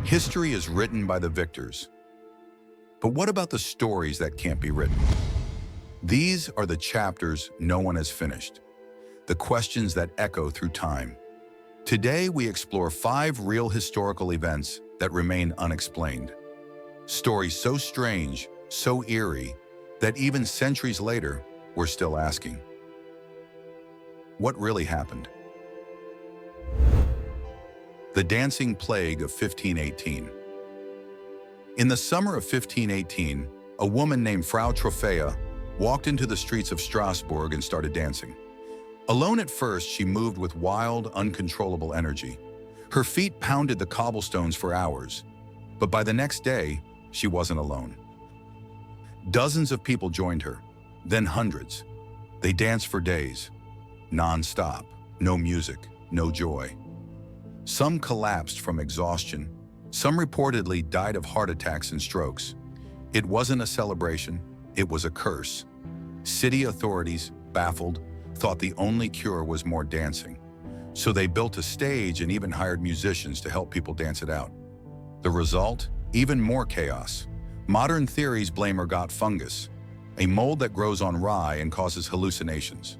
History is written by the victors. But what about the stories that can't be written? These are the chapters no one has finished, the questions that echo through time. Today, we explore 5 real historical events that remain unexplained. Stories so strange, so eerie, that even centuries later, we're still asking, what really happened? The Dancing Plague of 1518. In the summer of 1518, a woman named Frau Trophäa walked into the streets of Strasbourg and started dancing. Alone at first, she moved with wild, uncontrollable energy. Her feet pounded the cobblestones for hours, but by the next day, she wasn't alone. Dozens of people joined her, then hundreds. They danced for days, non-stop, no music, no joy. Some collapsed from exhaustion. Some reportedly died of heart attacks and strokes. It wasn't a celebration, it was a curse. City authorities, baffled, thought the only cure was more dancing. So they built a stage and even hired musicians to help people dance it out. The result? Even more chaos. Modern theories blame ergot fungus, a mold that grows on rye and causes hallucinations.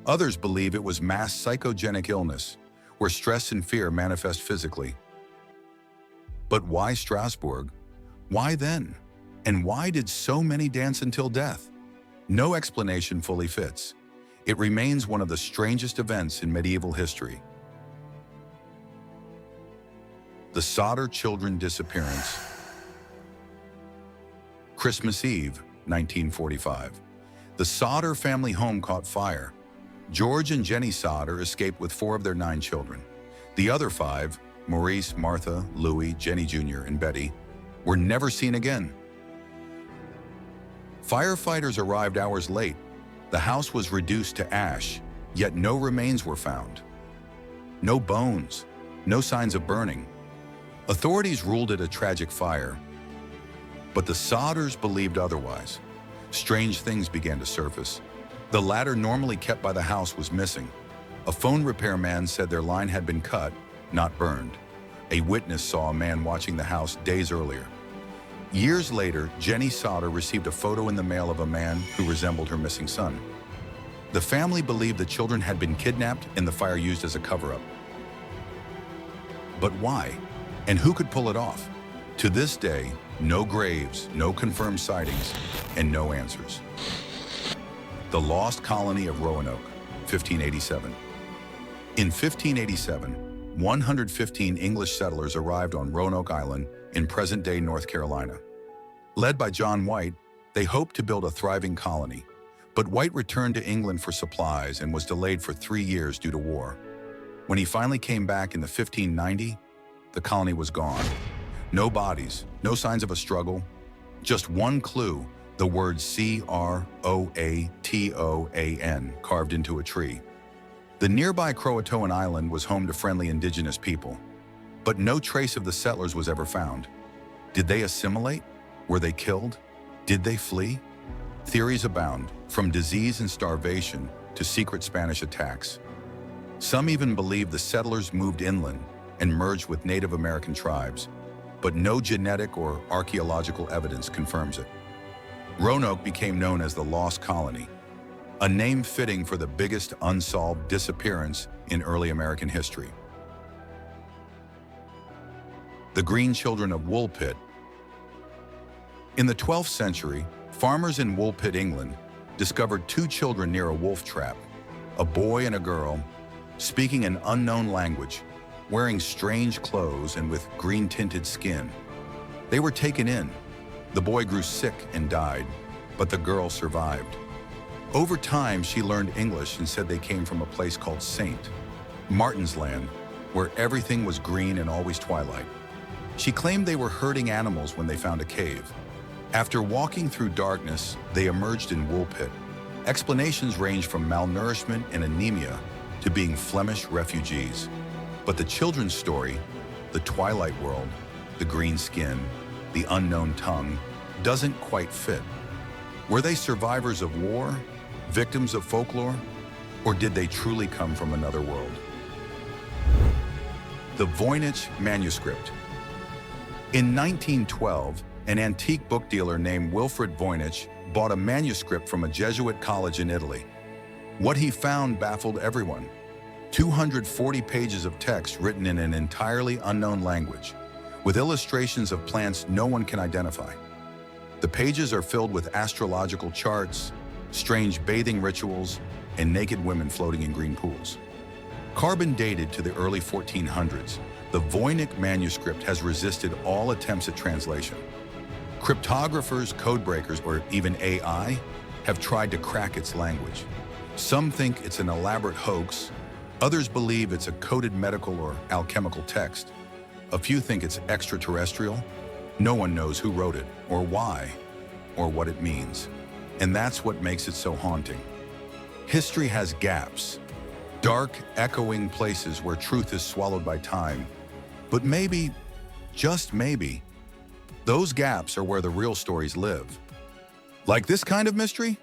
Others believe it was mass psychogenic illness, where stress and fear manifest physically. But why Strasbourg? Why then? And why did so many dance until death? No explanation fully fits. It remains one of the strangest events in medieval history. The Sodder children disappearance. Christmas Eve, 1945. The Sodder family home caught fire. George and Jenny Sodder escaped with 4 of their 9 children. The other 5, Maurice, Martha, Louis, Jenny Jr., and Betty, were never seen again. Firefighters arrived hours late. The house was reduced to ash, yet no remains were found. No bones, no signs of burning. Authorities ruled it a tragic fire, but the Sodders believed otherwise. Strange things began to surface. The ladder normally kept by the house was missing. A phone repairman said their line had been cut, not burned. A witness saw a man watching the house days earlier. Years later, Jenny Sodder received a photo in the mail of a man who resembled her missing son. The family believed the children had been kidnapped and the fire used as a cover-up. But why? And who could pull it off? To this day, no graves, no confirmed sightings, and no answers. The Lost Colony of Roanoke, 1587. In 1587, 115 English settlers arrived on Roanoke Island in present-day North Carolina. Led by John White, they hoped to build a thriving colony, but White returned to England for supplies and was delayed for 3 years due to war. When he finally came back in the 1590, the colony was gone. No bodies, no signs of a struggle, just one clue, the word C-R-O-A-T-O-A-N carved into a tree. The nearby Croatoan Island was home to friendly indigenous people, but no trace of the settlers was ever found. Did they assimilate? Were they killed? Did they flee? Theories abound, from disease and starvation to secret Spanish attacks. Some even believe the settlers moved inland and merged with Native American tribes, but no genetic or archaeological evidence confirms it. Roanoke became known as the Lost Colony, a name fitting for the biggest unsolved disappearance in early American history. The Green Children of Woolpit. In the 12th century, farmers in Woolpit, England, discovered 2 children near a wolf trap, a boy and a girl, speaking an unknown language, wearing strange clothes and with green-tinted skin. They were taken in. The boy grew sick and died, but the girl survived. Over time, she learned English and said they came from a place called St. Martin's Land, where everything was green and always twilight. She claimed they were herding animals when they found a cave. After walking through darkness, they emerged in Woolpit. Explanations range from malnourishment and anemia to being Flemish refugees. But the children's story, the twilight world, the green skin, the unknown tongue, doesn't quite fit. Were they survivors of war, victims of folklore, or did they truly come from another world? The Voynich manuscript. In 1912, an antique book dealer named Wilfrid Voynich bought a manuscript from a Jesuit college in Italy. What he found baffled everyone. 240 pages of text written in an entirely unknown language, with illustrations of plants no one can identify. The pages are filled with astrological charts, strange bathing rituals, and naked women floating in green pools. Carbon dated to the early 1400s, the Voynich manuscript has resisted all attempts at translation. Cryptographers, codebreakers, or even AI have tried to crack its language. Some think it's an elaborate hoax. Others believe it's a coded medical or alchemical text. A few think it's extraterrestrial. No one knows who wrote it, or why, or what it means. And that's what makes it so haunting. History has gaps, dark, echoing places where truth is swallowed by time. But maybe, just maybe, those gaps are where the real stories live. Like this kind of mystery?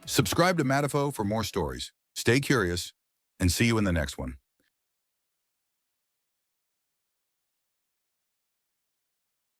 Subscribe to MADIFO for more stories. Stay curious, and see you in the next one.